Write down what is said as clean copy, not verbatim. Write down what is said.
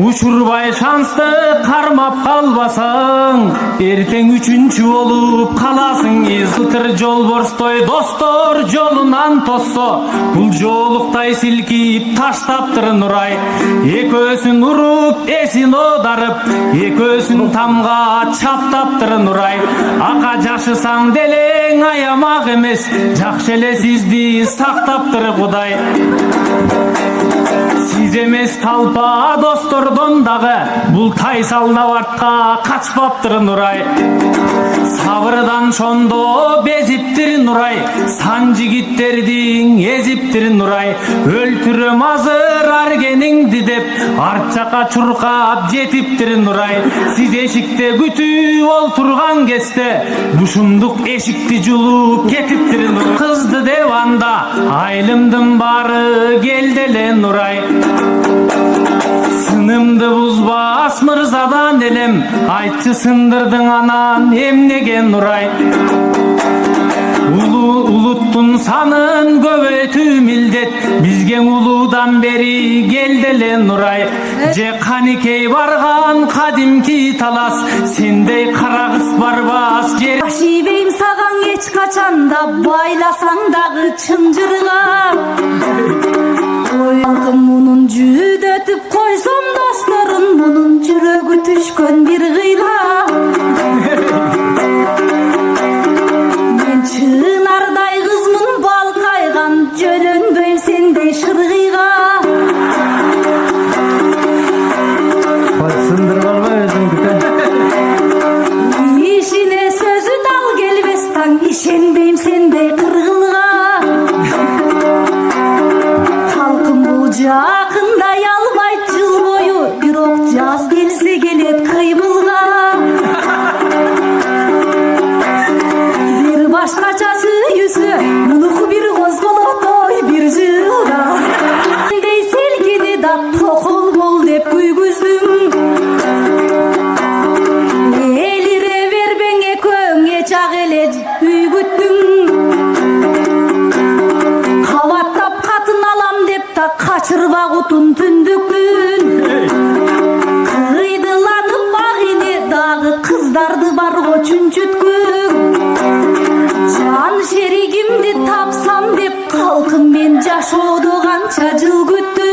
Учурбай шансты кармап калбасаң, эртең үчүнчү болуп каласың. Изылтыр жолборстой достор жолунан тоссо, бул жолуктай силкип таштаптыр Нурай. Экөөсүн уруп, эсин одарып, экөөсүн тамга чаптаптыр Нурай. Ака жашысаң делең аямак эмес, жакшы эле сизди сактаптыр Кудай. Сиз эмес талпа достордон дагы, бул тайсална артка качпаптыр Нурай. Сабырдан шондо безиптир Нурай, сан жигиттердин эзиптир Нурай. Өлтүрөм азыр аргениңди деп, арт жака чуркап жетиптир Нурай. Сиз эшикте күтүп олтурган кезде, бушундук эшикти жулуп кетиптир Нурай. Кызды деп анда айлымдын баары келделе Нурай. Сынымды бузбас мырзадан элем, айтчы сындырдың анан эмнеге Нурай. Улуттун санын көбөйтүү милдет, бизге улуудан бери келделе Нурай. Же каникей барган кадимки талас, сендей кара кыз барбас жер. Ашибейм сагаң эч качанда, байласаң дагы чынжырга. Халкым мунун жүдөтүп койсом досторун, мунун жүрөгү түшкөн бир кыйла. Мен чынардай кызмын балкайган, жөлөнбөйм сендей шыргыйга. Сындырып албай өзүңдү. Ишине сөзү дал келбес таң, ишенбейм сендей кыргылга. Жакындай албайт жыл бою, бирок жаз келсе келет кыймылга. Бир башкача сүйүүсү, мунуку бир козголот ой бир жылда. Сендей селкини да токол бол деп күйгүздүм. Элире бербең экөөң эч ак эле үй күттүң. Кабаттап катын алам деп та качырбак утун түндүкүн. Кыйдыланып багине дагы кыздарды барго чүнчүткүн. Жан шеригимди тапсам деп калкым мен жашоодо канча жыл күттүм.